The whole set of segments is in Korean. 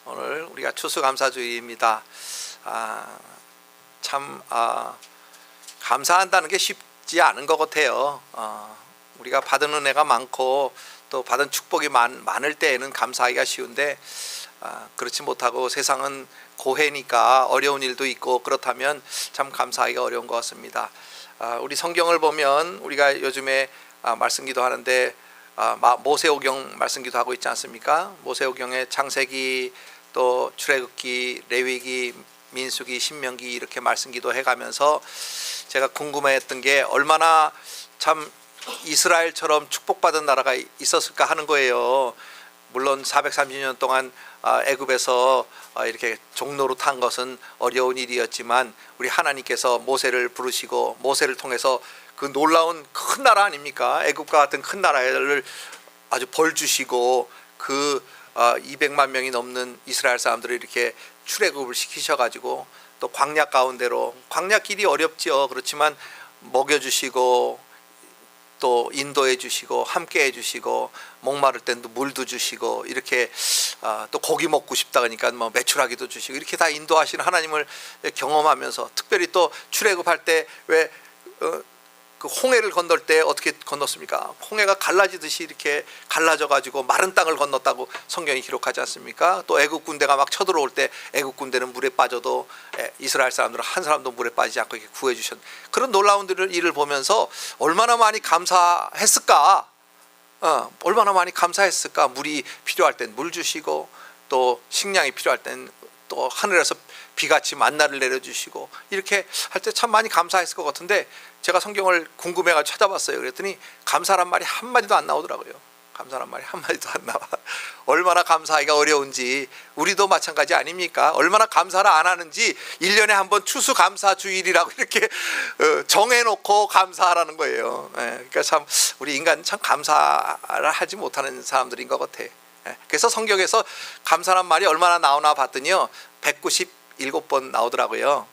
오늘 우리가 추수감사주의입니다. 감사한다는 게 쉽지 않은 것 같아요. 우리가 받은 은혜가 많고 또 받은 축복이 많을 때에는 감사하기가 쉬운데 그렇지 못하고 세상은 고해니까 어려운 일도 있고 그렇다면 참 감사하기가 어려운 것 같습니다. 우리 성경을 보면 우리가 요즘에 말씀기도 하는데 모세오경 말씀기도 하고 있지 않습니까? 모세오경에 창세기 또 출애굽기, 레위기, 민수기, 신명기 이렇게 말씀기도 해가면서 제가 궁금해했던 게 얼마나 참 이스라엘처럼 축복받은 나라가 있었을까 하는 거예요. 물론 430년 동안 애굽에서 이렇게 종로로 탄 것은 어려운 일이었지만 우리 하나님께서 모세를 부르시고 모세를 통해서 그 놀라운 큰 나라 아닙니까? 애굽과 같은 큰 나라를 아주 벌 주시고 그 200만 명이 넘는 이스라엘 사람들을 이렇게 출애굽을 시키셔가지고 또 광야 가운데로, 광야 길이 어렵죠. 그렇지만 먹여주시고 또 인도해 주시고 함께 해 주시고 목마를 땐 물도 주시고 이렇게 또 고기 먹고 싶다 그러니까 뭐 메추라기도 주시고 이렇게 다 인도하시는 하나님을 경험하면서 특별히 또 출애굽할 때 왜 그 홍해를 건널 때 어떻게 건넜습니까? 홍해가 갈라지듯이 이렇게 갈라져 가지고 마른 땅을 건넜다고 성경이 기록하지 않습니까? 또 애굽 군대가 막 쳐들어올 때 애굽 군대는 물에 빠져도 이스라엘 사람들은 한 사람도 물에 빠지지 않고 이렇게 구해 주셨. 그런 놀라운 일을 보면서 얼마나 많이 감사했을까? 얼마나 많이 감사했을까? 물이 필요할 땐 물 주시고 또 식량이 필요할 땐 또 하늘에서 비같이 만나를 내려주시고 이렇게 할 때 참 많이 감사했을 것 같은데 제가 성경을 궁금해가지고 찾아봤어요. 그랬더니 감사란 말이 한마디도 안 나오더라고요. 감사란 말이 한마디도 안 나와. 얼마나 감사하기가 어려운지 우리도 마찬가지 아닙니까? 얼마나 감사를 안 하는지 1년에 한 번 추수감사주일이라고 이렇게 정해놓고 감사하라는 거예요. 그러니까 참 우리 인간 참 감사를 하지 못하는 사람들인 것 같아. 그래서 성경에서 감사란 말이 얼마나 나오나 봤더니요 197번 나오더라고요.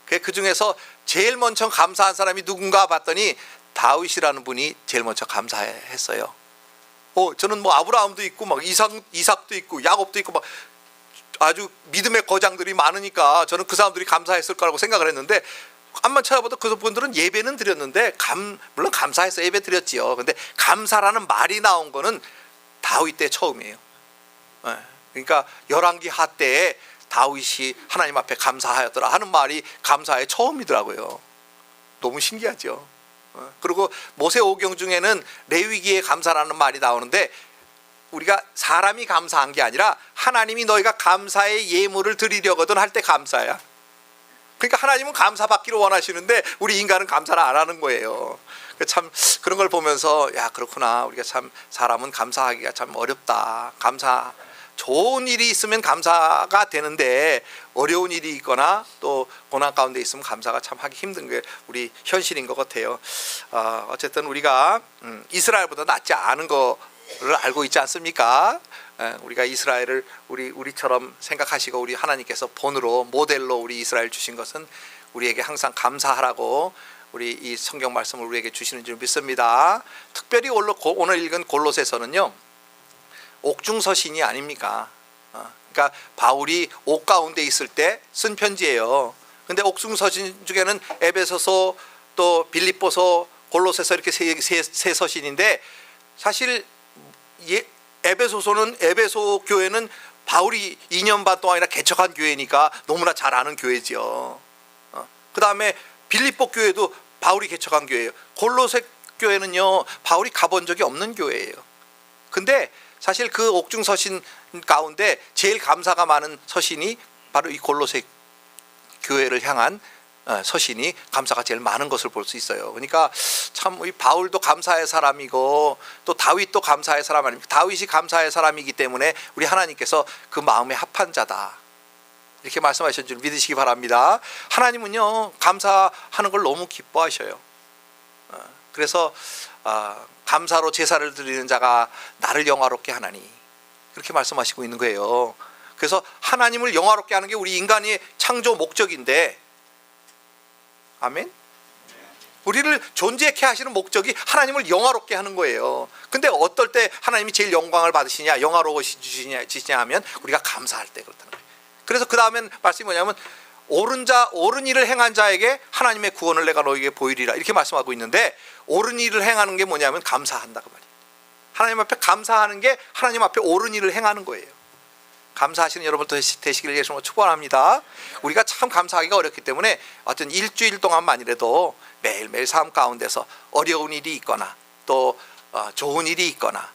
그 중에서 제일 먼저 감사한 사람이 누군가 봤더니 다윗이라는 분이 제일 먼저 감사했어요. 저는 뭐 아브라함도 있고 막 이삭도 있고 야곱도 있고 막 아주 믿음의 거장들이 많으니까 저는 그 사람들이 감사했을 거라고 생각을 했는데 한번 찾아보다 그 분들은 예배는 드렸는데 물론 감사해서 예배 드렸지요. 근데 감사라는 말이 나온 거는 다윗 때 처음이에요. 그러니까 열왕기 하 때에 다윗이 하나님 앞에 감사하였더라 하는 말이 감사의 처음이더라고요. 너무 신기하죠. 그리고 모세오경 중에는 레위기에 감사라는 말이 나오는데 우리가 사람이 감사한 게 아니라 하나님이 너희가 감사의 예물을 드리려거든 할 때 감사야. 그러니까 하나님은 감사받기를 원하시는데 우리 인간은 감사를 안 하는 거예요. 참 그런 걸 보면서 야 그렇구나, 우리가 참 사람은 감사하기가 참 어렵다. 좋은 일이 있으면 감사가 되는데 어려운 일이 있거나 또 고난 가운데 있으면 감사가 참 하기 힘든 게 우리 현실인 것 같아요. 어쨌든 우리가 이스라엘보다 낫지 않은 거를 알고 있지 않습니까? 우리가 이스라엘을 우리처럼 생각하시고 우리 하나님께서 본으로 모델로 우리 이스라엘 주신 것은 우리에게 항상 감사하라고 우리 이 성경 말씀을 우리에게 주시는 줄 믿습니다. 특별히 오늘 읽은 골로새서는요 옥중서신이 아닙니까? 그러니까 바울이 옥 가운데 있을 때 쓴 편지예요. 근데 옥중서신 중에는 에베소서 또 빌립보서 골로새서 이렇게 세 서신인데 사실 에베소 교회는 바울이 2년 반 동안이나 개척한 교회니까 너무나 잘 아는 교회죠. 그 다음에 빌립보 교회도 바울이 개척한 교회예요. 골로새 교회는요 바울이 가본 적이 없는 교회예요. 근데 사실 그 옥중 서신 가운데 제일 감사가 많은 서신이 바로 이 골로새 교회를 향한 서신이 감사가 제일 많은 것을 볼 수 있어요. 그러니까 참 이 바울도 감사의 사람이고 또 다윗도 감사의 사람 아닙니까? 다윗이 감사의 사람이기 때문에 우리 하나님께서 그 마음에 합한 자다 이렇게 말씀하신 줄 믿으시기 바랍니다. 하나님은요 감사하는 걸 너무 기뻐하셔요. 그래서 감사로 제사를 드리는 자가 나를 영화롭게 하나니 그렇게 말씀하시고 있는 거예요. 그래서 하나님을 영화롭게 하는 게 우리 인간의 창조 목적인데 아멘? 우리를 존재케 하시는 목적이 하나님을 영화롭게 하는 거예요. 근데 어떨 때 하나님이 제일 영광을 받으시냐, 영화로우시냐 하면 우리가 감사할 때 그렇다는 거예요. 그래서 그 다음엔 말씀이 뭐냐면 옳은 일을 행한 자에게 하나님의 구원을 내가 너에게 보이리라 이렇게 말씀하고 있는데, 옳은 일을 행하는 게 뭐냐면 감사한다 그 말이에요. 하나님 앞에 감사하는 게 하나님 앞에 옳은 일을 행하는 거예요. 감사하시는 여러분도 되시기를 예수님으로 축원합니다. 우리가 참 감사하기가 어렵기 때문에 어떤 일주일 동안만이라도 매일매일 삶 가운데서 어려운 일이 있거나 또 좋은 일이 있거나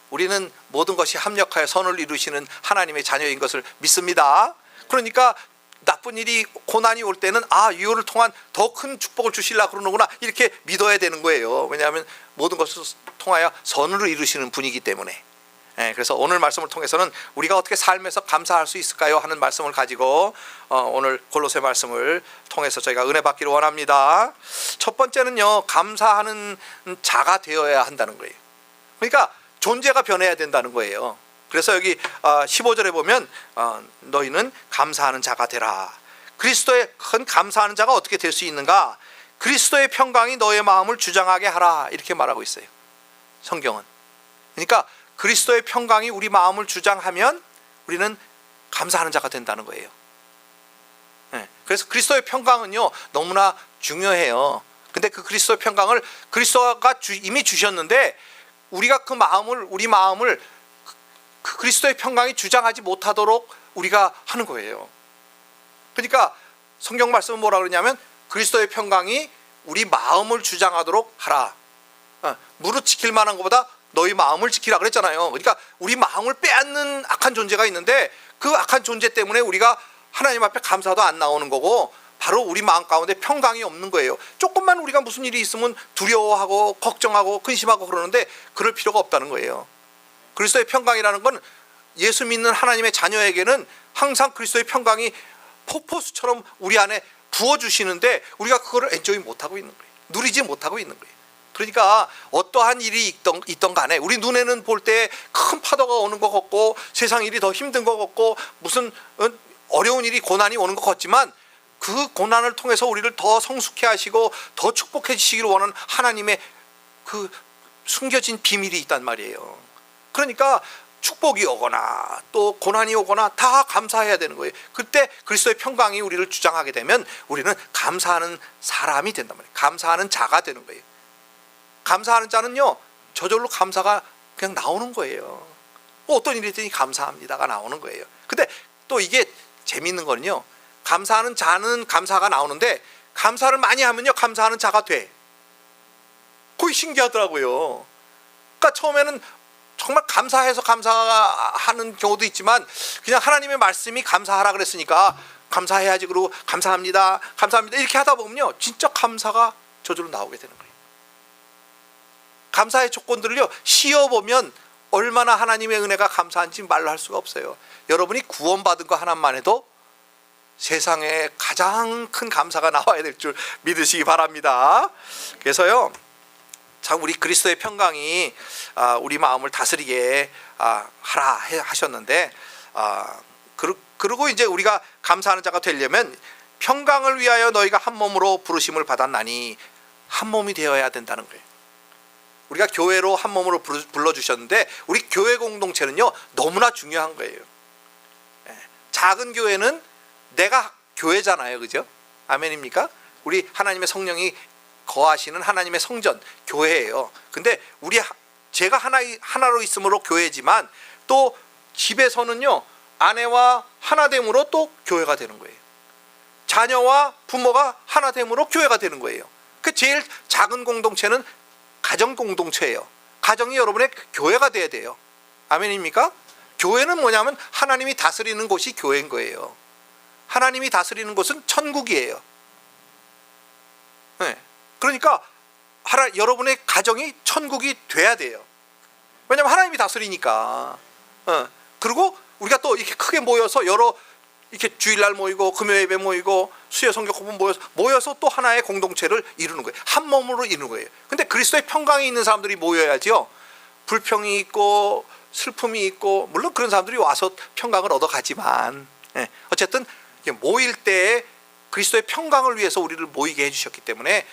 우리는 모든 것이 합력하여 선을 이루시는 하나님의 자녀인 것을 믿습니다. 그러니까 나쁜 일이 고난이 올 때는 이거를 통한 더 큰 축복을 주시려고 그러는구나 이렇게 믿어야 되는 거예요. 왜냐하면 모든 것을 통하여 선을 이루시는 분이기 때문에. 그래서 오늘 말씀을 통해서는 우리가 어떻게 삶에서 감사할 수 있을까요 하는 말씀을 가지고 오늘 골로새 말씀을 통해서 저희가 은혜 받기를 원합니다. 첫 번째는요, 감사하는 자가 되어야 한다는 거예요. 그러니까 존재가 변해야 된다는 거예요. 그래서 여기 15절에 보면 너희는 감사하는 자가 되라. 그리스도의 큰 감사하는 자가 어떻게 될 수 있는가? 그리스도의 평강이 너의 마음을 주장하게 하라 이렇게 말하고 있어요, 성경은. 그러니까 그리스도의 평강이 우리 마음을 주장하면 우리는 감사하는 자가 된다는 거예요. 그래서 그리스도의 평강은요 너무나 중요해요. 근데 그 그리스도의 평강을 그리스도가 이미 주셨는데 우리가 우리 마음을 그 그리스도의 평강이 주장하지 못하도록 우리가 하는 거예요. 그러니까 성경 말씀은 뭐라 그러냐면 그리스도의 평강이 우리 마음을 주장하도록 하라. 무릇 지킬 만한 것보다 너희 마음을 지키라 그랬잖아요. 그러니까 우리 마음을 빼앗는 악한 존재가 있는데 그 악한 존재 때문에 우리가 하나님 앞에 감사도 안 나오는 거고 바로 우리 마음 가운데 평강이 없는 거예요. 조금만 우리가 무슨 일이 있으면 두려워하고 걱정하고 근심하고 그러는데 그럴 필요가 없다는 거예요. 그리스도의 평강이라는 건 예수 믿는 하나님의 자녀에게는 항상 그리스도의 평강이 폭포수처럼 우리 안에 부어주시는데 우리가 그거를 엔조이 못하고 있는 거예요. 누리지 못하고 있는 거예요. 그러니까 어떠한 일이 있던 간에 우리 눈에는 볼 때 큰 파도가 오는 것 같고 세상 일이 더 힘든 것 같고 무슨 어려운 일이 고난이 오는 것 같지만 그 고난을 통해서 우리를 더 성숙해 하시고 더 축복해 주시기를 원하는 하나님의 그 숨겨진 비밀이 있단 말이에요. 그러니까 축복이 오거나 또 고난이 오거나 다 감사해야 되는 거예요. 그때 그리스도의 평강이 우리를 주장하게 되면 우리는 감사하는 사람이 된단 말이에요. 감사하는 자가 되는 거예요. 감사하는 자는요 저절로 감사가 그냥 나오는 거예요. 어떤 일이 있더니 감사합니다가 나오는 거예요. 근데 또 이게 재밌는 거는요, 감사하는 자는 감사가 나오는데 감사를 많이 하면요 감사하는 자가 돼. 거의 신기하더라고요. 그러니까 처음에는 정말 감사해서 감사하는 경우도 있지만 그냥 하나님의 말씀이 감사하라 그랬으니까 감사해야지 그러고 감사합니다 이렇게 하다 보면요 진짜 감사가 저절로 나오게 되는 거예요. 감사의 조건들을요 씌어보면 얼마나 하나님의 은혜가 감사한지 말로 할 수가 없어요. 여러분이 구원받은 거 하나만 해도 세상에 가장 큰 감사가 나와야 될 줄 믿으시기 바랍니다. 그래서요 참 우리 그리스도의 평강이 우리 마음을 다스리게 하라 하셨는데 그리고 이제 우리가 감사하는 자가 되려면 평강을 위하여 너희가 한 몸으로 부르심을 받았나니 한 몸이 되어야 된다는 거예요. 우리가 교회로 한 몸으로 불러주셨는데 우리 교회 공동체는요 너무나 중요한 거예요. 작은 교회는 내가 교회잖아요, 그죠? 아멘입니까? 우리 하나님의 성령이 거하시는 하나님의 성전 교회예요. 근데 제가 하나로 있으므로 교회지만 또 집에서는요 아내와 하나됨으로 또 교회가 되는 거예요. 자녀와 부모가 하나됨으로 교회가 되는 거예요. 그 제일 작은 공동체는 가정 공동체예요. 가정이 여러분의 교회가 돼야 돼요. 아멘입니까? 교회는 뭐냐면 하나님이 다스리는 곳이 교회인 거예요. 하나님이 다스리는 곳은 천국이에요. 네. 그러니까 여러분의 가정이 천국이 돼야 돼요. 왜냐하면 하나님이 다스리니까. 그리고 우리가 또 이렇게 크게 모여서 이렇게 주일날 모이고 금요 예배 모이고 수요 성경 공부 모여서 또 하나의 공동체를 이루는 거예요. 한 몸으로 이루는 거예요. 근데 그리스도의 평강이 있는 사람들이 모여야지요. 불평이 있고 슬픔이 있고 물론 그런 사람들이 와서 평강을 얻어가지만 어쨌든 모일 때 그리스도의 평강을 위해서 우리를 모이게 해주셨기 때문에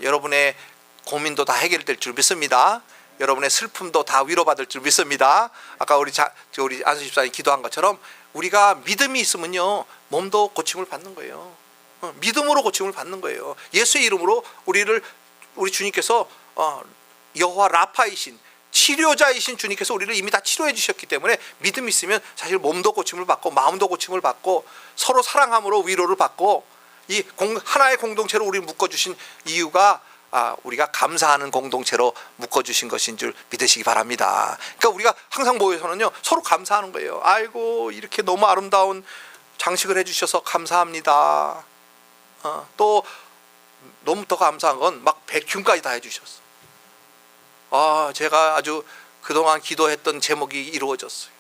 여러분의 고민도 다 해결될 줄 믿습니다. 여러분의 슬픔도 다 위로받을 줄 믿습니다. 아까 우리 안수 집사님 기도한 것처럼 우리가 믿음이 있으면요 몸도 고침을 받는 거예요. 믿음으로 고침을 받는 거예요. 예수의 이름으로 우리 주님께서 여호와 라파이신 치료자이신 주님께서 우리를 이미 다 치료해 주셨기 때문에 믿음이 있으면 사실 몸도 고침을 받고 마음도 고침을 받고 서로 사랑함으로 위로를 받고 이 하나의 공동체로 우리를 묶어주신 이유가 우리가 감사하는 공동체로 묶어주신 것인 줄 믿으시기 바랍니다. 그러니까 우리가 항상 모여서는요 서로 감사하는 거예요. 아이고 이렇게 너무 아름다운 장식을 해주셔서 감사합니다. 또 너무 더 감사한 건 막 백흉까지 다 해주셨어. 제가 아주 그동안 기도했던 제목이 이루어졌어요.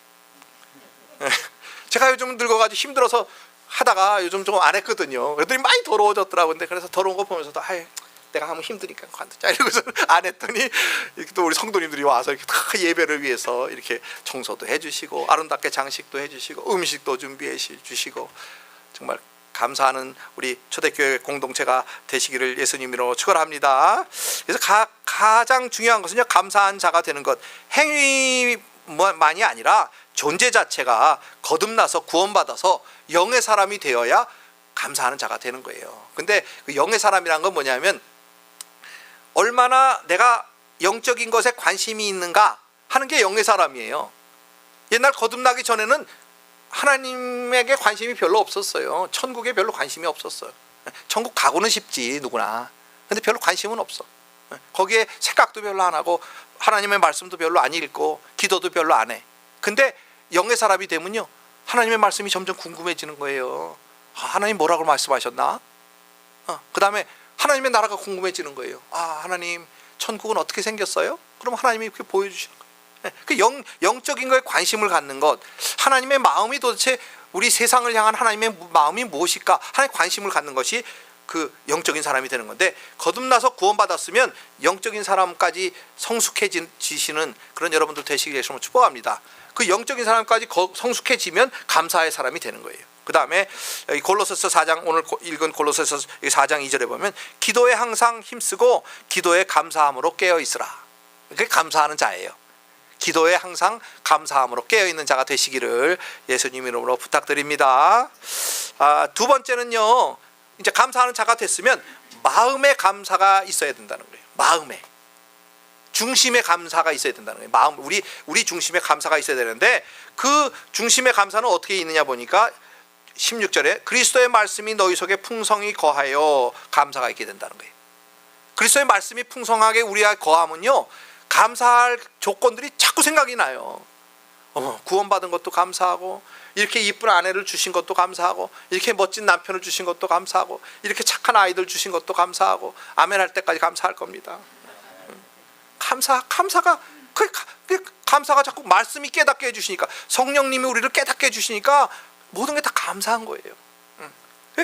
제가 요즘 늙어가지고 힘들어서 하다가 요즘 좀 안 했거든요. 그랬더니 많이 더러워졌더라고요. 근데 그래서 더러운 거 보면서도 내가 하면 힘드니까 관두자 이러고서 안 했더니 이렇게 또 우리 성도님들이 와서 이렇게 다 예배를 위해서 이렇게 청소도 해주시고 아름답게 장식도 해주시고 음식도 준비해 주시고 정말 감사하는 우리 초대교회 공동체가 되시기를 예수님 이름으로 축원합니다. 그래서 가장 중요한 것은요 감사한 자가 되는 것, 행위만이 아니라 존재 자체가 거듭나서 구원받아서 영의 사람이 되어야 감사하는 자가 되는 거예요. 근데 그 영의 사람이란 건 뭐냐면 얼마나 내가 영적인 것에 관심이 있는가 하는 게 영의 사람이에요. 옛날 거듭나기 전에는 하나님에게 관심이 별로 없었어요. 천국에 별로 관심이 없었어요. 천국 가고는 싶지 누구나. 근데 별로 관심은 없어. 거기에 생각도 별로 안 하고 하나님의 말씀도 별로 안 읽고 기도도 별로 안 해. 근데 영의 사람이 되면요 하나님의 말씀이 점점 궁금해지는 거예요. 하나님 뭐라고 말씀하셨나? 그 다음에 하나님의 나라가 궁금해지는 거예요. 하나님 천국은 어떻게 생겼어요? 그럼 하나님이 이렇게 보여주시는 거예요. 그 영적인 거에 관심을 갖는 것, 하나님의 마음이 도대체 우리 세상을 향한 하나님의 마음이 무엇일까? 하나님의 관심을 갖는 것이 그 영적인 사람이 되는 건데, 거듭나서 구원받았으면 영적인 사람까지 성숙해지시는 그런 여러분들 되시기 위해서 축복합니다. 그 영적인 사람까지 성숙해지면 감사의 사람이 되는 거예요. 그 다음에 골로새서 4장, 오늘 읽은 골로새서 4장 2절에 보면 기도에 항상 힘쓰고 기도에 감사함으로 깨어있으라. 그게 감사하는 자예요. 기도에 항상 감사함으로 깨어있는 자가 되시기를 예수님 이름으로 부탁드립니다. 두 번째는요, 이제 감사하는 자가 됐으면 마음의 감사가 있어야 된다는 거예요. 마음에 중심의 감사가 있어야 된다는 거예요. 마음, 우리 중심의 감사가 있어야 되는데, 그 중심의 감사는 어떻게 있느냐 보니까 16절에 그리스도의 말씀이 너희 속에 풍성히 거하여 감사가 있게 된다는 거예요. 그리스도의 말씀이 풍성하게 우리가 거하면요 감사할 조건들이 자꾸 생각이 나요. 구원받은 것도 감사하고, 이렇게 이쁜 아내를 주신 것도 감사하고, 이렇게 멋진 남편을 주신 것도 감사하고, 이렇게 착한 아이들 주신 것도 감사하고, 아멘 할 때까지 감사할 겁니다. 감사가 자꾸 말씀이 깨닫게 해주시니까, 성령님이 우리를 깨닫게 해주시니까 모든 게 다 감사한 거예요.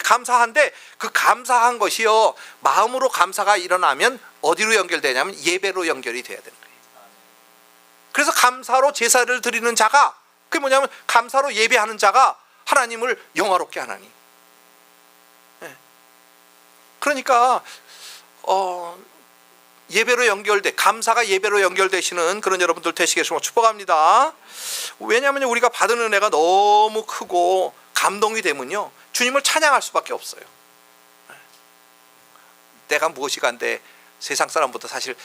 감사한데 그 감사한 것이요 마음으로 감사가 일어나면 어디로 연결되냐면 예배로 연결이 돼야 되는 거예요. 그래서 감사로 제사를 드리는 자가, 그게 뭐냐면 감사로 예배하는 자가 하나님을 영화롭게 하나니. 그러니까 예배로 감사가 예배로 연결되시는 그런 여러분들 되시겠으면 축복합니다. 왜냐하면 우리가 받은 은혜가 너무 크고 감동이 되면요 주님을 찬양할 수밖에 없어요. 내가 무엇이 간데 세상 사람보다 사실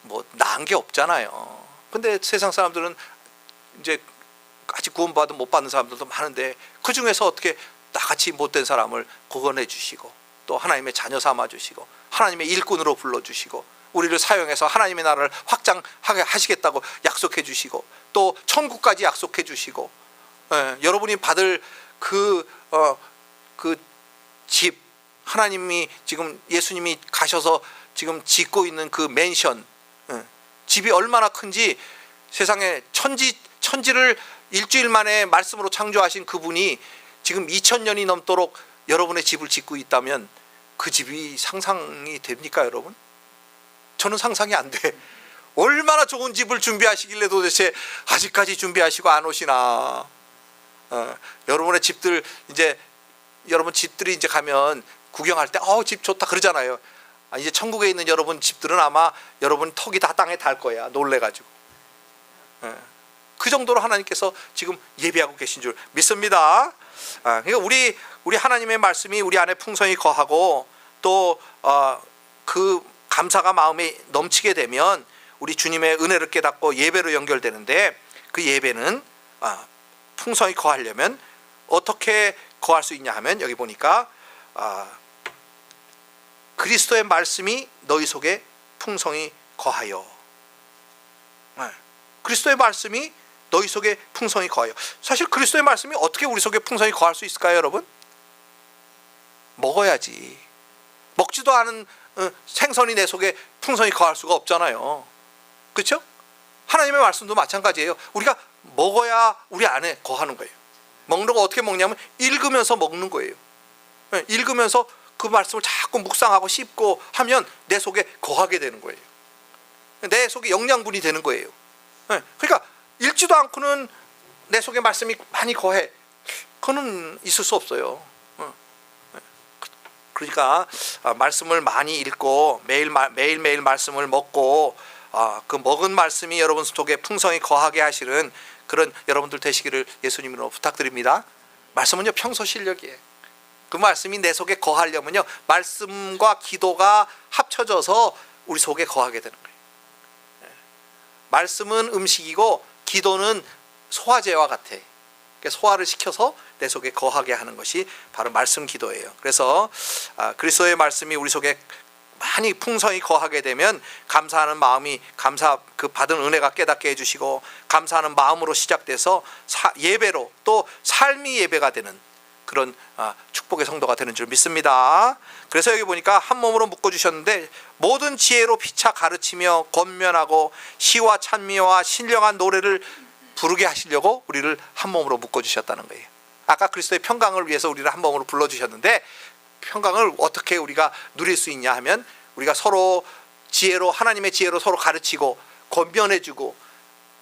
뭐 나은 게 없잖아요. 근데 세상 사람들은 이제 아직 구원받은 못 받는 사람들도 많은데, 그 중에서 어떻게 나같이 못된 사람을 구원해 주시고, 또 하나님의 자녀 삼아 주시고, 하나님의 일꾼으로 불러 주시고, 우리를 사용해서 하나님의 나라를 확장하게 하시겠다고 약속해 주시고, 또 천국까지 약속해 주시고, 여러분이 받을 그 집, 하나님이 지금 예수님이 가셔서 지금 짓고 있는 그 맨션, 집이 얼마나 큰지, 세상에 천지를 일주일 만에 말씀으로 창조하신 그분이 지금 2000년이 넘도록 여러분의 집을 짓고 있다면 그 집이 상상이 됩니까, 여러분? 저는 상상이 안 돼. 얼마나 좋은 집을 준비하시길래 도대체 아직까지 준비하시고 안 오시나. 여러분의 집들, 이제 여러분 집들이 이제 가면 구경할 때 집 좋다 그러잖아요. 이제 천국에 있는 여러분 집들은 아마 여러분 턱이 다 땅에 닿을 거야. 놀래가지고. 그 정도로 하나님께서 지금 예비하고 계신 줄 믿습니다. 그러니까 우리 하나님의 말씀이 우리 안에 풍성히 거하고 또 그 감사가 마음에 넘치게 되면 우리 주님의 은혜를 깨닫고 예배로 연결되는데, 그 예배는 풍성히 거하려면 어떻게 거할 수 있냐 하면, 여기 보니까 그리스도의 말씀이 너희 속에 풍성히 거하여. 그리스도의 말씀이 너희 속에 풍성히 거하여. 사실 그리스도의 말씀이 어떻게 우리 속에 풍성히 거할 수 있을까요, 여러분? 먹어야지. 먹지도 않은 생선이 내 속에 풍성히 거할 수가 없잖아요. 그렇죠? 하나님의 말씀도 마찬가지예요. 우리가 먹어야 우리 안에 거하는 거예요. 먹는 거 어떻게 먹냐면 읽으면서 먹는 거예요. 읽으면서 그 말씀을 자꾸 묵상하고 씹고 하면 내 속에 거하게 되는 거예요. 내 속에 영양분이 되는 거예요. 그러니까 읽지도 않고는 내 속에 말씀이 많이 거해. 그거는 있을 수 없어요. 그러니까 말씀을 많이 읽고 매일매일 말씀을 먹고 그 먹은 말씀이 여러분 속에 풍성히 거하게 하시는 그런 여러분들 되시기를 예수님으로 부탁드립니다. 말씀은요, 평소 실력이에요. 그 말씀이 내 속에 거하려면요, 말씀과 기도가 합쳐져서 우리 속에 거하게 되는 거예요. 말씀은 음식이고 기도는 소화제와 같아. 소화를 시켜서 내 속에 거하게 하는 것이 바로 말씀 기도예요. 그래서 그리스도의 말씀이 우리 속에 많이 풍성히 거하게 되면 감사하는 마음이 그 받은 은혜가 깨닫게 해주시고, 감사하는 마음으로 시작돼서 예배로 또 삶이 예배가 되는 그런 축복의 성도가 되는 줄 믿습니다. 그래서 여기 보니까 한 몸으로 묶어주셨는데, 모든 지혜로 피차 가르치며 권면하고 시와 찬미와 신령한 노래를 부르게 하시려고 우리를 한 몸으로 묶어주셨다는 거예요. 아까 그리스도의 평강을 위해서 우리를 한 몸으로 불러주셨는데, 평강을 어떻게 우리가 누릴 수 있냐 하면, 우리가 서로 지혜로, 하나님의 지혜로 서로 가르치고 권면해주고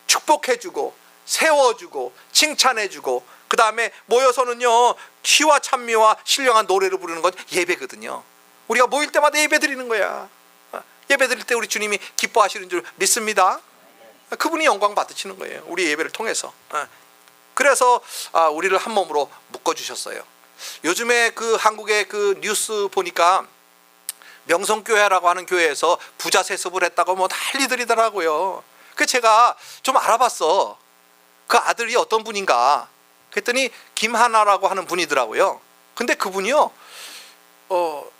축복해주고 세워주고 칭찬해주고, 그 다음에 모여서는요, 시와 찬미와 신령한 노래를 부르는 건 예배거든요. 우리가 모일 때마다 예배 드리는 거야. 예배 드릴 때 우리 주님이 기뻐하시는 줄 믿습니다. 그분이 영광 받으시는 거예요, 우리 예배를 통해서. 그래서 우리를 한 몸으로 묶어주셨어요. 요즘에 그 한국의 그 뉴스 보니까 명성교회라고 하는 교회에서 부자 세습을 했다고 뭐 난리들이더라고요. 그 제가 좀 알아봤어. 그 아들이 어떤 분인가 그랬더니 김하나라고 하는 분이더라고요. 근데 그분이요,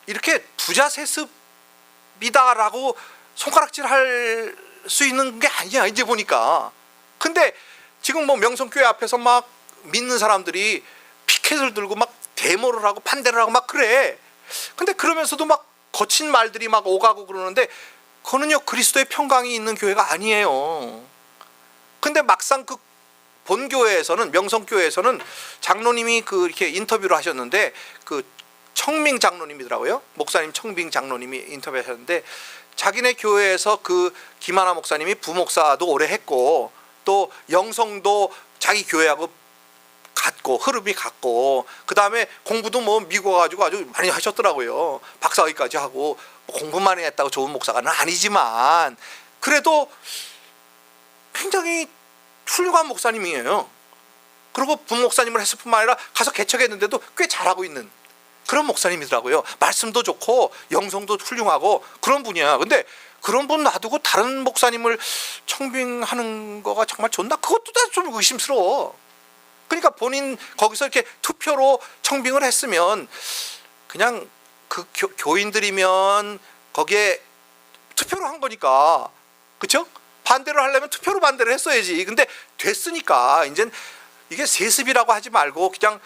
이렇게 부자 세습이다라고 손가락질 할 수 있는 게 아니야, 이제 보니까. 근데 지금 뭐 명성교회 앞에서 막 믿는 사람들이 피켓을 들고 막 데모를 하고 반대를 하고 막 그래. 근데 그러면서도 막 거친 말들이 막 오가고 그러는데, 그거는요, 그리스도의 평강이 있는 교회가 아니에요. 근데 막상 그 본교회에서는, 명성교회에서는 장로님이 이렇게 인터뷰를 하셨는데, 그 청빙 장로님이더라고요. 목사님 청빙 장로님이 인터뷰하셨는데, 자기네 교회에서 그 김하나 목사님이 부목사도 오래 했고, 또 영성도 자기 교회하고 같고 흐름이 같고, 그 다음에 공부도 뭐 미국 와가지고 아주 많이 하셨더라고요. 박사학위까지 하고. 공부 많이 했다고 좋은 목사가는 아니지만 그래도 굉장히 훌륭한 목사님이에요. 그리고 부목사님을 했을 뿐만 아니라 가서 개척했는데도 꽤 잘하고 있는 그런 목사님이더라고요. 말씀도 좋고 영성도 훌륭하고 그런 분이야. 근데 그런 분 놔두고 다른 목사님을 청빙하는 거가 정말 좋나? 그것도 다 좀 의심스러워. 그러니까 본인 거기서 이렇게 투표로 청빙을 했으면 그냥 그 교인들이면 거기에 투표로 한 거니까, 그렇죠? 반대로 하려면 투표로 반대를 했어야지. 근데 됐으니까 이제 이게 세습이라고 하지 말고 그냥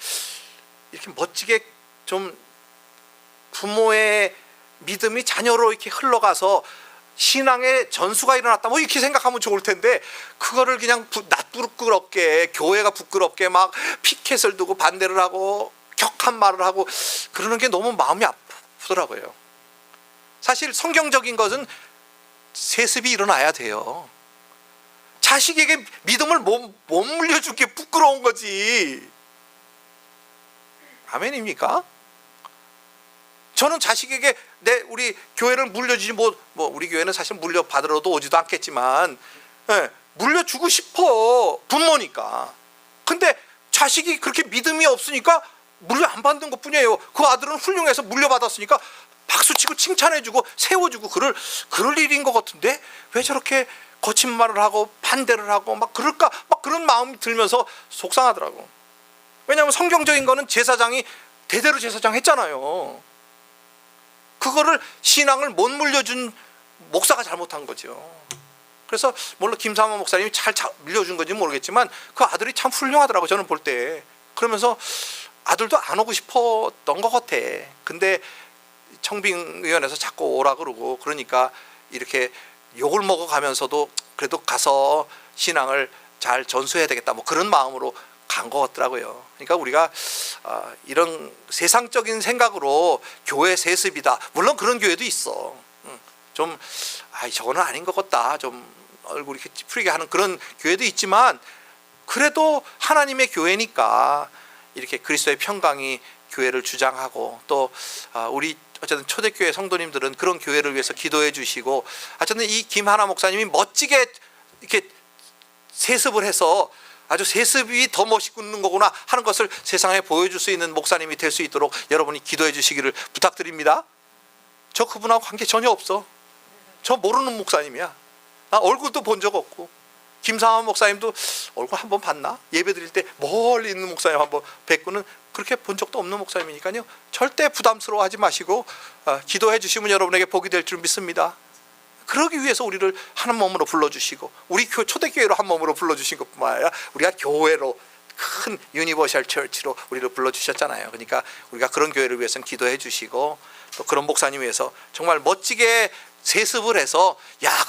이렇게 멋지게 좀 부모의 믿음이 자녀로 이렇게 흘러가서 신앙의 전수가 일어났다 뭐 이렇게 생각하면 좋을 텐데, 그거를 그냥 낯부끄럽게 교회가 부끄럽게 막 피켓을 두고 반대를 하고 격한 말을 하고 그러는 게 너무 마음이 아프더라고요. 사실 성경적인 것은 세습이 일어나야 돼요. 자식에게 믿음을 못 물려준 게 부끄러운 거지. 아멘입니까? 저는 자식에게 우리 교회를 물려주지 뭐 우리 교회는 사실 물려받으러도 오지도 않겠지만 물려주고 싶어, 부모니까. 근데 자식이 그렇게 믿음이 없으니까 물려 안 받는 것 뿐이에요. 그 아들은 훌륭해서 물려받았으니까 박수치고 칭찬해주고 세워주고 그럴 일인 것 같은데 왜 저렇게 거친 말을 하고 반대를 하고 막 그럴까, 막 그런 마음이 들면서 속상하더라고. 왜냐하면 성경적인 거는 제사장이 대대로 제사장 했잖아요. 그거를 신앙을 못 물려준 목사가 잘못한 거죠. 그래서 물론 김삼원 목사님이 잘 물려준 건지 모르겠지만 그 아들이 참 훌륭하더라고, 저는 볼 때. 그러면서 아들도 안 오고 싶었던 것 같아. 근데 청빙위원회에서 자꾸 오라 그러고 그러니까 이렇게 욕을 먹어가면서도 그래도 가서 신앙을 잘 전수해야 되겠다, 뭐 그런 마음으로 간 것 같더라고요. 그러니까 우리가 이런 세상적인 생각으로 교회 세습이다, 물론 그런 교회도 있어. 좀 저거는 아닌 것 같다, 좀 얼굴 이렇게 찌푸리게 하는 그런 교회도 있지만 그래도 하나님의 교회니까 이렇게 그리스도의 평강이 교회를 주장하고 또 우리 어쨌든 초대교회 성도님들은 그런 교회를 위해서 기도해 주시고, 어쨌든 이 김하나 목사님이 멋지게 이렇게 세습을 해서 아주 세습이 더 멋있는 거구나 하는 것을 세상에 보여줄 수 있는 목사님이 될 수 있도록 여러분이 기도해 주시기를 부탁드립니다. 저 그분하고 관계 전혀 없어. 저 모르는 목사님이야. 나 얼굴도 본 적 없고. 김상환 목사님도 얼굴 한번 봤나? 예배 드릴 때 멀리 있는 목사님 한번 뵙고는 그렇게 본 적도 없는 목사님이니까요, 절대 부담스러워하지 마시고 기도해 주시면 여러분에게 복이 될 줄 믿습니다. 그러기 위해서 우리를 한 몸으로 불러주시고 우리 초대교회로 한 몸으로 불러주신 것뿐만 아니라 우리가 교회로 큰 유니버셜 처치로 우리를 불러주셨잖아요. 그러니까 우리가 그런 교회를 위해서는 기도해 주시고 또 그런 목사님 위해서 정말 멋지게 세습을 해서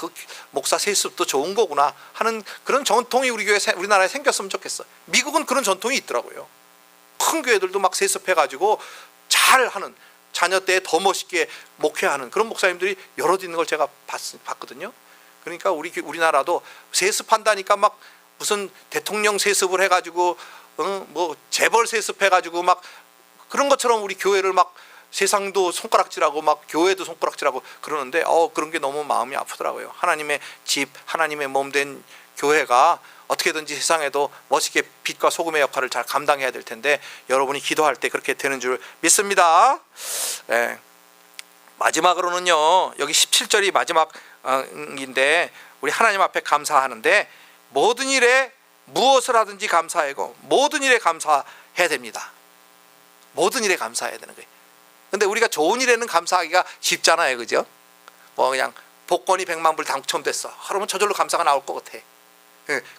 그 목사 세습도 좋은 거구나 하는 그런 전통이 우리나라에 생겼으면 좋겠어. 미국은 그런 전통이 있더라고요. 큰 교회들도 막 세습해가지고 잘하는, 자녀 때 더 멋있게 목회하는 그런 목사님들이 여럿 있는 걸 제가 봤거든요. 그러니까 우리나라도 세습한다니까 막 무슨 대통령 세습을 해가지고 뭐 재벌 세습해가지고 막 그런 것처럼 우리 교회를 막 세상도 손가락질하고 막 교회도 손가락질하고 그러는데 그런 게 너무 마음이 아프더라고요. 하나님의 집, 하나님의 몸 된 교회가 어떻게든지 세상에도 멋있게 빛과 소금의 역할을 잘 감당해야 될 텐데 여러분이 기도할 때 그렇게 되는 줄 믿습니다. 마지막으로는요, 여기 17절이 마지막인데 우리 하나님 앞에 감사하는데 모든 일에 무엇을 하든지 감사하고 모든 일에 감사해야 됩니다. 모든 일에 감사해야 되는 거예요. 근데 우리가 좋은 일에는 감사하기가 쉽잖아요, 그죠? 뭐 그냥 복권이 100만 불 당첨됐어, 그러면 저절로 감사가 나올 것 같아.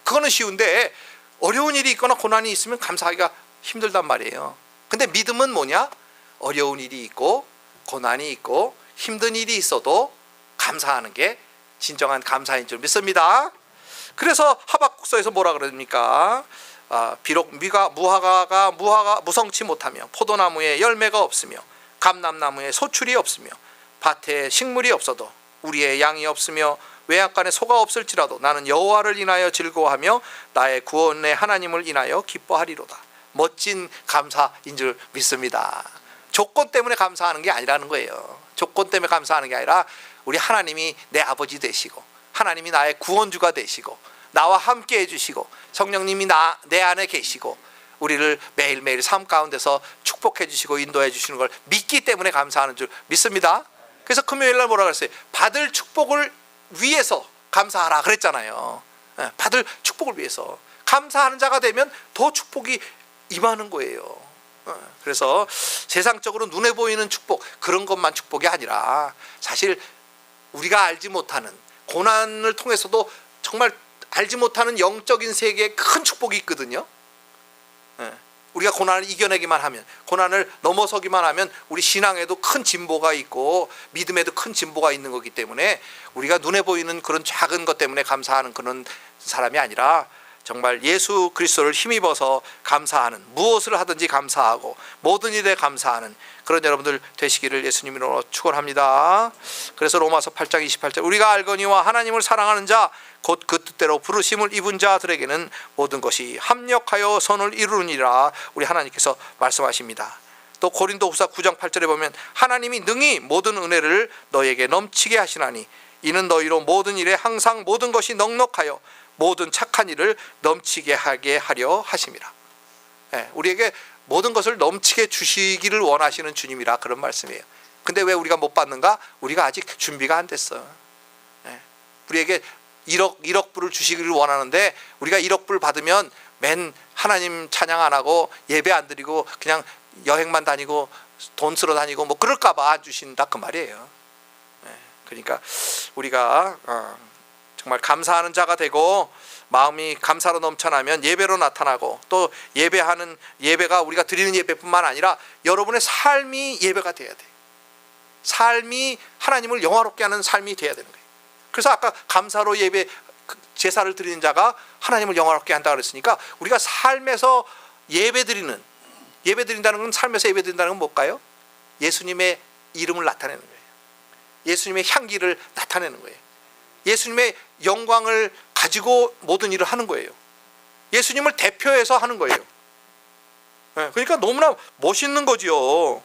그거는 쉬운데 어려운 일이 있거나 고난이 있으면 감사하기가 힘들단 말이에요. 근데 믿음은 뭐냐? 어려운 일이 있고 고난이 있고 힘든 일이 있어도 감사하는 게 진정한 감사인 줄 믿습니다. 그래서 하박국서에서 뭐라 그럽니까? 비록 무화과가 무성치 못하며 포도나무에 열매가 없으며 감람나무에 소출이 없으며 밭에 식물이 없어도 우리의 양이 없으며 외양간에 소가 없을지라도 나는 여호와를 인하여 즐거워하며 나의 구원의 하나님을 인하여 기뻐하리로다. 멋진 감사인 줄 믿습니다. 조건 때문에 감사하는 게 아니라는 거예요. 조건 때문에 감사하는 게 아니라 우리 하나님이 내 아버지 되시고 하나님이 나의 구원주가 되시고 나와 함께 해주시고 성령님이 내 안에 계시고 우리를 매일매일 삶 가운데서 축복해 주시고 인도해 주시는 걸 믿기 때문에 감사하는 줄 믿습니다. 그래서 금요일날 뭐라 그랬어요? 받을 축복을 위해서 감사하라 그랬잖아요. 받을 축복을 위해서 감사하는 자가 되면 더 축복이 임하는 거예요. 그래서 세상적으로 눈에 보이는 축복, 그런 것만 축복이 아니라 사실 우리가 알지 못하는 고난을 통해서도 정말 알지 못하는 영적인 세계에 큰 축복이 있거든요. 우리가 고난을 이겨내기만 하면, 고난을 넘어서기만 하면 우리 신앙에도 큰 진보가 있고 믿음에도 큰 진보가 있는 거기 때문에 우리가 눈에 보이는 그런 작은 것 때문에 감사하는 그런 사람이 아니라 정말 예수 그리스도를 힘입어서 감사하는, 무엇을 하든지 감사하고 모든 일에 감사하는 그런 여러분들 되시기를 예수님으로 축원합니다. 그래서 로마서 8장 28절 우리가 알거니와 하나님을 사랑하는 자 곧 그 뜻대로 부르심을 입은 자들에게는 모든 것이 합력하여 선을 이루느니라 우리 하나님께서 말씀하십니다. 또 고린도후서 9장 8절에 보면 하나님이 능히 모든 은혜를 너에게 넘치게 하시나니 이는 너희로 모든 일에 항상 모든 것이 넉넉하여 모든 착한 일을 넘치게 하게 하려 하심이라. 우리에게 모든 것을 넘치게 주시기를 원하시는 주님이라 그런 말씀이에요. 근데 왜 우리가 못 받는가? 우리가 아직 준비가 안 됐어. 우리에게 1억 불을 주시기를 원하는데 우리가 1억 불 받으면 맨 하나님 찬양 안 하고 예배 안 드리고 그냥 여행만 다니고 돈 쓰러 다니고 뭐 그럴까 봐 안 주신다 그 말이에요. 그러니까 우리가 정말 감사하는 자가 되고 마음이 감사로 넘쳐나면 예배로 나타나고 또 예배가 우리가 드리는 예배뿐만 아니라 여러분의 삶이 예배가 돼야 돼. 삶이 하나님을 영화롭게 하는 삶이 돼야 되는 거예요. 그래서 아까 감사로 제사를 드리는 자가 하나님을 영화롭게 한다 그랬으니까 우리가 삶에서 예배드린다는 건 삶에서 예배드린다는 건 뭘까요? 예수님의 이름을 나타내는 거예요. 예수님의 향기를 나타내는 거예요. 예수님의 영광을 가지고 모든 일을 하는 거예요. 예수님을 대표해서 하는 거예요. 그러니까 너무나 멋있는 거지요.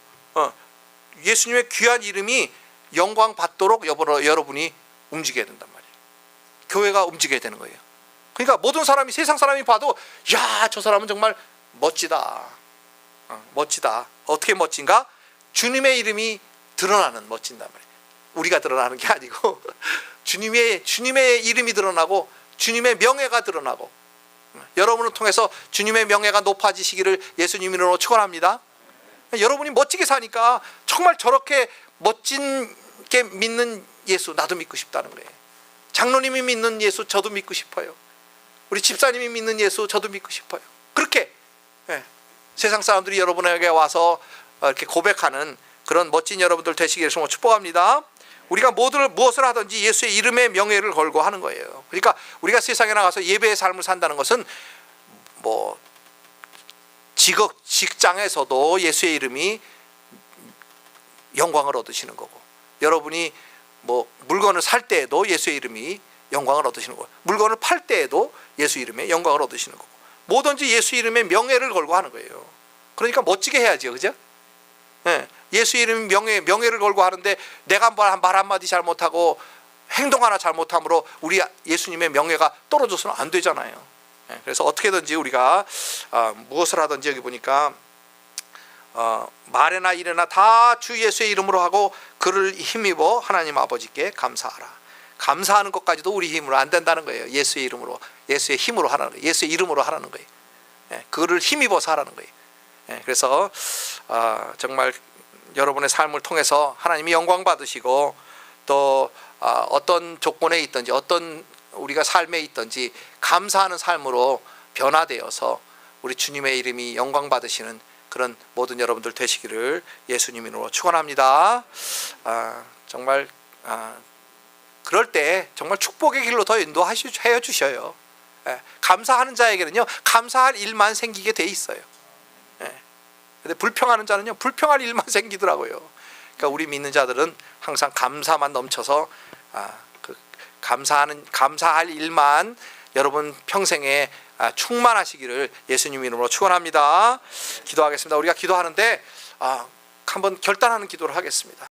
예수님의 귀한 이름이 영광 받도록 여러분이 움직여야 된단 말이에요. 교회가 움직여야 되는 거예요. 그러니까 모든 사람이 세상 사람이 봐도 야, 저 사람은 정말 멋지다. 멋지다. 어떻게 멋진가? 주님의 이름이 드러나는 멋진단 말이에요. 우리가 드러나는 게 아니고 주님의 이름이 드러나고 주님의 명예가 드러나고 여러분을 통해서 주님의 명예가 높아지시기를 예수님 이름으로 축원합니다. 여러분이 멋지게 사니까 정말 저렇게 멋진게 믿는 예수 나도 믿고 싶다는 거예요. 장로님이 믿는 예수 저도 믿고 싶어요. 우리 집사님이 믿는 예수 저도 믿고 싶어요. 그렇게 세상 사람들이 여러분에게 와서 이렇게 고백하는 그런 멋진 여러분들 되시기를 정말 축복합니다. 우리가 무엇을 하든지 예수의 이름의 명예를 걸고 하는 거예요. 그러니까 우리가 세상에 나가서 예배의 삶을 산다는 것은 뭐 직장에서도 예수의 이름이 영광을 얻으시는 거고, 여러분이 뭐 물건을 살 때에도 예수의 이름이 영광을 얻으시는 거고, 물건을 팔 때에도 예수 이름의 영광을 얻으시는 거고, 뭐든지 예수 이름의 명예를 걸고 하는 거예요. 그러니까 멋지게 해야죠, 그죠? 예수 이름 명예를 걸고 하는데 내가 말 한마디 잘못하고 행동 하나 잘못함으로 우리 예수님의 명예가 떨어져서는 안 되잖아요. 그래서 어떻게든지 우리가 무엇을 하든지 여기 보니까 말이나 일이나 다 주 예수의 이름으로 하고 그를 힘입어 하나님 아버지께 감사하라. 감사하는 것까지도 우리 힘으로 안 된다는 거예요. 예수의 이름으로, 예수의 힘으로 하라는 거예요. 예수의 이름으로 하라는 거예요. 그를 힘입어서 하라는 거예요. 그래서 정말 여러분의 삶을 통해서 하나님이 영광 받으시고 또 어떤 조건에 있든지 어떤 우리가 삶에 있든지 감사하는 삶으로 변화되어서 우리 주님의 이름이 영광 받으시는 그런 모든 여러분들 되시기를 예수님 이름으로 축원합니다. 정말 그럴 때 정말 축복의 길로 더 인도하여 주셔요. 감사하는 자에게는요 감사할 일만 생기게 돼 있어요. 근데 불평하는 자는요 불평할 일만 생기더라고요. 그러니까 우리 믿는 자들은 항상 감사만 넘쳐서 감사할 일만 여러분 평생에 충만하시기를 예수님 이름으로 축원합니다. 기도하겠습니다. 우리가 기도하는데 한번 결단하는 기도를 하겠습니다.